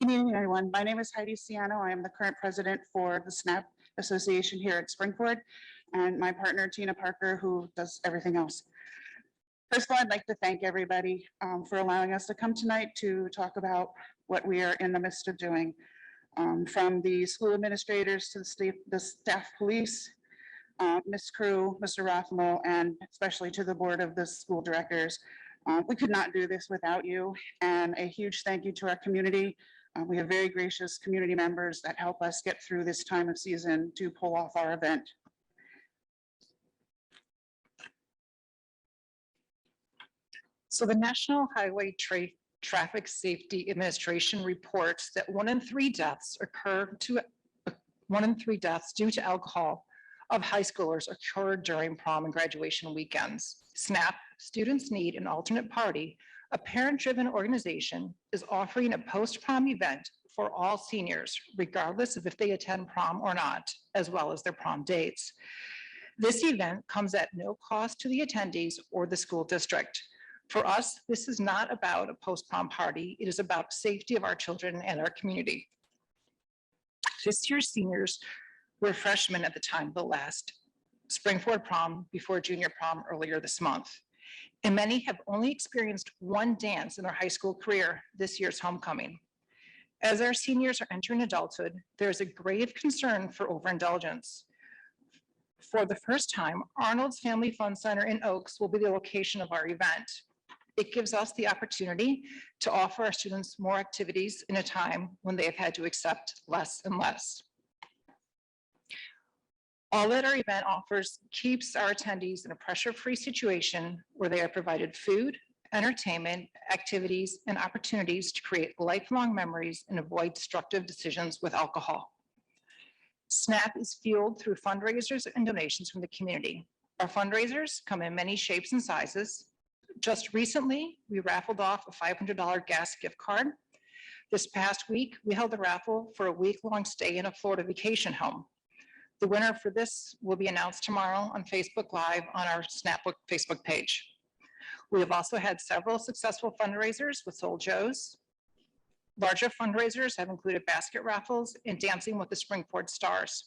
Good evening, everyone. My name is Heidi Ciano. I am the current president for the SNAP Association here at Springford, and my partner, Tina Parker, who does everything else. First of all, I'd like to thank everybody for allowing us to come tonight to talk about what we are in the midst of doing. From the school administrators to the staff police, Ms. Crew, Mr. Rothmo, and especially to the board of the school directors. We could not do this without you, and a huge thank you to our community. We have very gracious community members that help us get through this time of season to pull off our event. So the National Highway Traffic Safety Administration reports that 1 in 3 deaths due to alcohol of high schoolers occurred during prom and graduation weekends. SNAP, Students Need an Alternate Party, a parent-driven organization, is offering a post-prom event for all seniors, regardless of if they attend prom or not, as well as their prom dates. This event comes at no cost to the attendees or the school district. For us, this is not about a post-prom party. It is about safety of our children and our community. This year's seniors were freshmen at the time of the last Springford prom before junior prom earlier this month. And many have only experienced one dance in their high school career, this year's homecoming. As our seniors are entering adulthood, there is a grave concern for overindulgence. For the first time, Arnold's Family Fun Center in Oaks will be the location of our event. It gives us the opportunity to offer our students more activities in a time when they have had to accept less and less. All that our event offers keeps our attendees in a pressure-free situation where they are provided food, entertainment, activities, and opportunities to create lifelong memories and avoid destructive decisions with alcohol. SNAP is fueled through fundraisers and donations from the community. Our fundraisers come in many shapes and sizes. Just recently, we raffled off a $500 gas gift card. This past week, we held a raffle for a week-long stay in a Florida vacation home. The winner for this will be announced tomorrow on Facebook Live on our Snapbook Facebook page. We have also had several successful fundraisers with Soul Joe's. Larger fundraisers have included basket raffles and Dancing with the Springford Stars.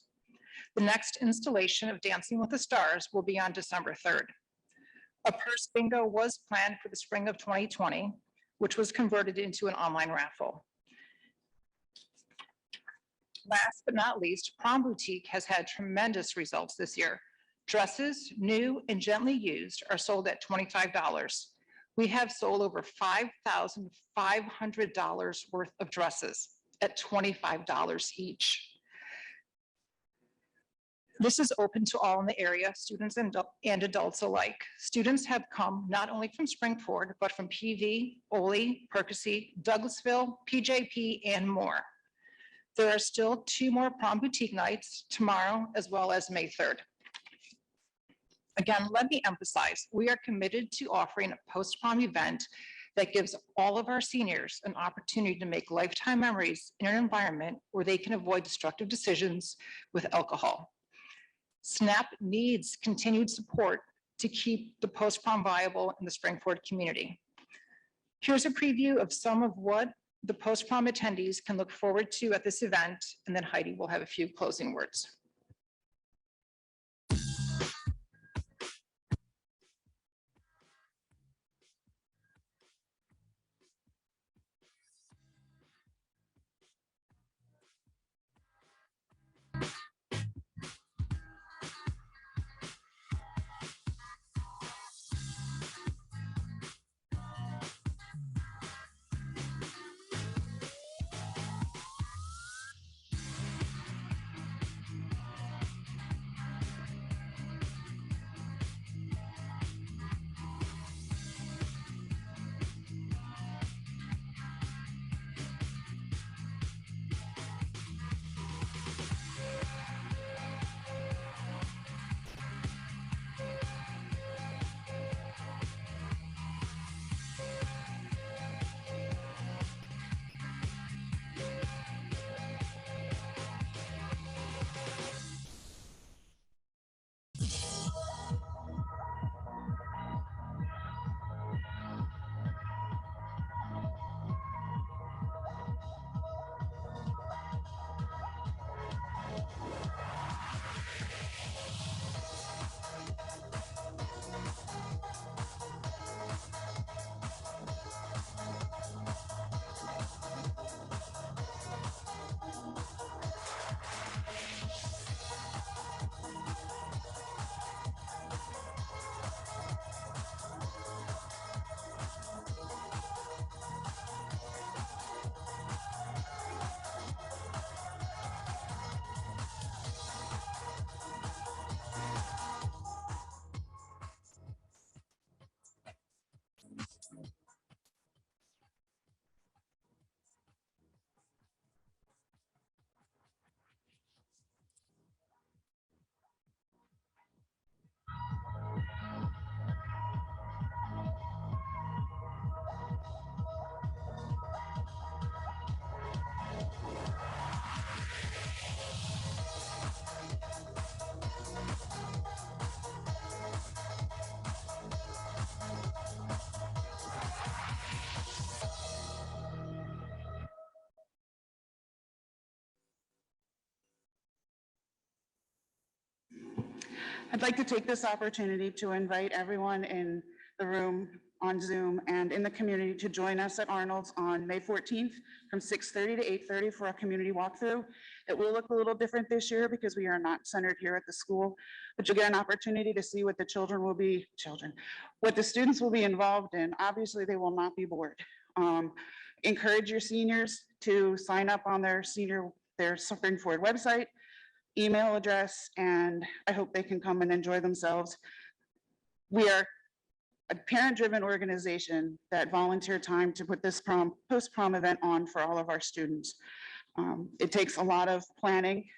The next installation of Dancing with the Stars will be on December 3rd. A purse bingo was planned for the spring of 2020, which was converted into an online raffle. Last but not least, Prom Boutique has had tremendous results this year. Dresses, new and gently used, are sold at $25. We have sold over $5,500 worth of dresses at $25 each. This is open to all in the area, students and adults alike. Students have come not only from Springford, but from PV, Ole, Percy, Douglasville, PJP, and more. There are still 2 more Prom Boutique nights tomorrow, as well as May 3rd. Again, let me emphasize, we are committed to offering a post-prom event that gives all of our seniors an opportunity to make lifetime memories in an environment where they can avoid destructive decisions with alcohol. SNAP needs continued support to keep the post-prom viable in the Springford community. Here's a preview of some of what the post-prom attendees can look forward to at this event, and then Heidi will have a few closing words. I'd like to take this opportunity to invite everyone in the room on Zoom and in the community to join us at Arnold's on May 14th from 6:30 to 8:30 for a community walkthrough. It will look a little different this year because we are not centered here at the school, but you'll get an opportunity to see what the what the students will be involved in. Obviously, they will not be bored. Encourage your seniors to sign up on their Springford website, email address, and I hope they can come and enjoy themselves. We are a parent-driven organization that volunteer time to put this post-prom event on for all of our students. It takes a lot of planning,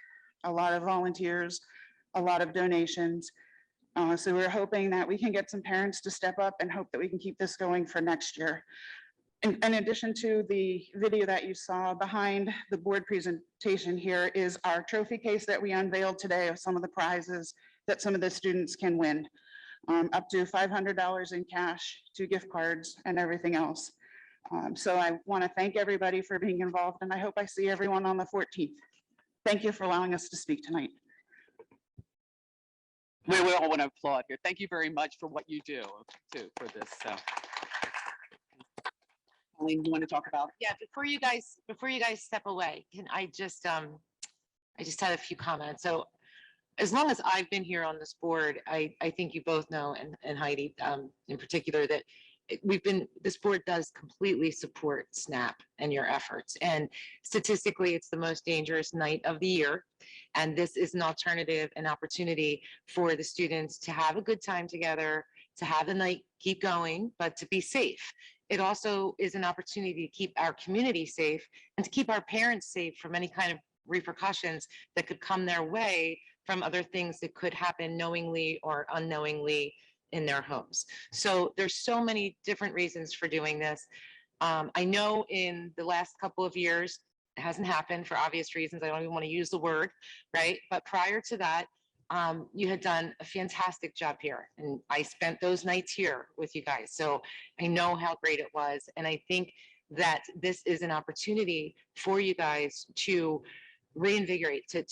a lot of volunteers, a lot of donations. So we're hoping that we can get some parents to step up and hope that we can keep this going for next year. In addition to the video that you saw behind the board presentation here is our trophy case that we unveiled today of some of the prizes that some of the students can win. Up to $500 in cash, 2 gift cards, and everything else. So I want to thank everybody for being involved, and I hope I see everyone on the 14th. Thank you for allowing us to speak tonight. We all want to applaud here. Thank you very much for what you do too for this. So, Colleen, you want to talk about? Yeah, before you guys step away, can I just had a few comments. So as long as I've been here on this board, I think you both know, and Heidi in particular, that this board does completely support SNAP and your efforts. And statistically, it's the most dangerous night of the year. And this is an alternative, an opportunity for the students to have a good time together, to have the night keep going, but to be safe. It also is an opportunity to keep our community safe and to keep our parents safe from any kind of repercussions that could come their way from other things that could happen knowingly or unknowingly in their homes. So there's so many different reasons for doing this. I know in the last couple of years, it hasn't happened for obvious reasons. I don't even want to use the word, right? But prior to that, you had done a fantastic job here. And I spent those nights here with you guys. So I know how great it was. And I think that this is an opportunity for you guys to reinvigorate, to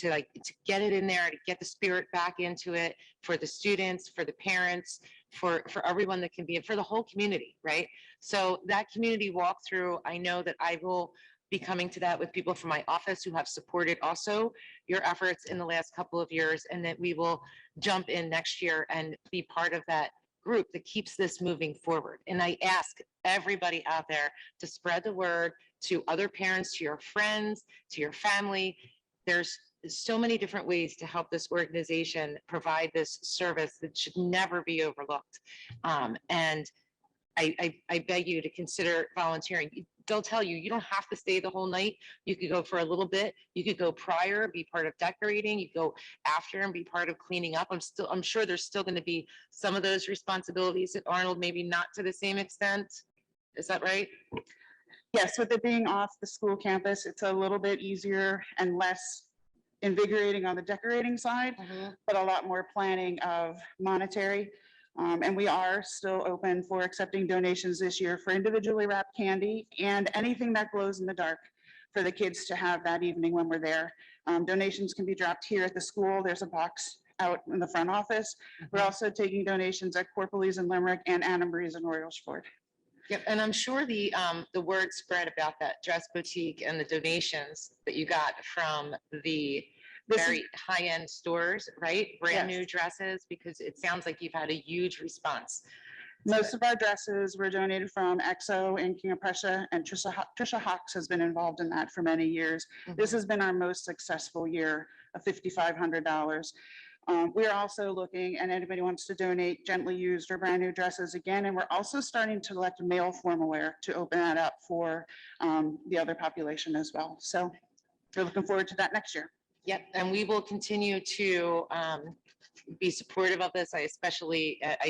get it in there, to get the spirit back into it for the students, for the parents, for everyone that can be, for the whole community, right? So that community walkthrough, I know that I will be coming to that with people from my office who have supported also your efforts in the last couple of years, and that we will jump in next year and be part of that group that keeps this moving forward. And I ask everybody out there to spread the word to other parents, to your friends, to your family. There's so many different ways to help this organization provide this service that should never be overlooked. And I beg you to consider volunteering. They'll tell you, you don't have to stay the whole night. You could go for a little bit. You could go prior, be part of decorating. You go after and be part of cleaning up. I'm sure there's still going to be some of those responsibilities at Arnold, maybe not to the same extent. Is that right? Yes, with it being off the school campus, it's a little bit easier and less invigorating on the decorating side, but a lot more planning of monetary. And we are still open for accepting donations this year for individually wrapped candy and anything that glows in the dark for the kids to have that evening when we're there. Donations can be dropped here at the school. There's a box out in the front office. We're also taking donations at Corporalis in Limerick and Anna Marie's in Royalsford. Yep, and I'm sure the word spread about that dress boutique and the donations that you got from the very high-end stores, right? Brand new dresses, because it sounds like you've had a huge response. Most of our dresses were donated from EXO and King of Prussia, and Trisha Hawks has been involved in that for many years. This has been our most successful year of $5,500. We are also looking, and anybody wants to donate gently used or brand new dresses again, and we're also starting to collect male formal wear to open that up for the other population as well. So we're looking forward to that next year. Yep, and we will continue to be supportive of this. I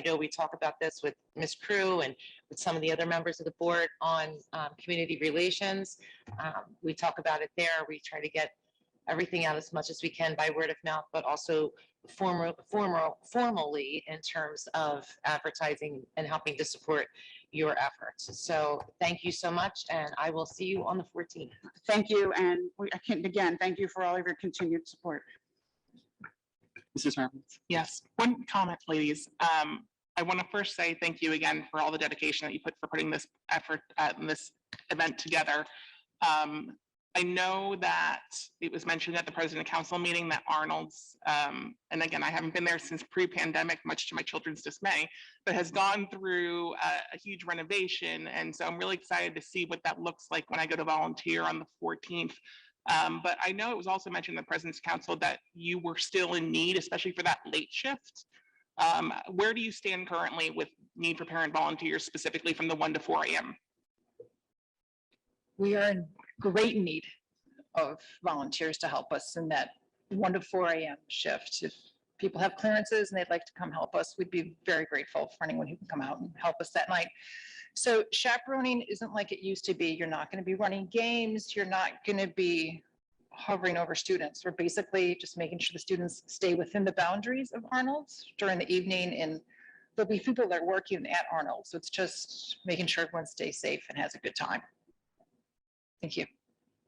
know we talk about this with Ms. Crew and with some of the other members of the board on community relations. We talk about it there. We try to get everything out as much as we can by word of mouth, but also formally in terms of advertising and helping to support your efforts. So thank you so much, and I will see you on the 14th. Thank you, and again, thank you for all of your continued support. Mrs. Roberts. Yes, one comment, ladies. I want to first say thank you again for all the dedication that you put for putting this effort, this event together. I know that it was mentioned at the President Council meeting that Arnold's, and again, I haven't been there since pre-pandemic, much to my children's dismay, but has gone through a huge renovation. And so I'm really excited to see what that looks like when I go to volunteer on the 14th. But I know it was also mentioned in the President's Council that you were still in need, especially for that late shift. Where do you stand currently with need for parent volunteers, specifically from the 1 to 4 a.m.? We are in great need of volunteers to help us in that 1 to 4 a.m. shift. If people have clearances and they'd like to come help us, we'd be very grateful for anyone who can come out and help us that night. So chaperoning isn't like it used to be. You're not going to be running games. You're not going to be hovering over students. We're basically just making sure the students stay within the boundaries of Arnold's during the evening, and there'll be people that are working at Arnold. So it's just making sure everyone stays safe and has a good time. Thank you.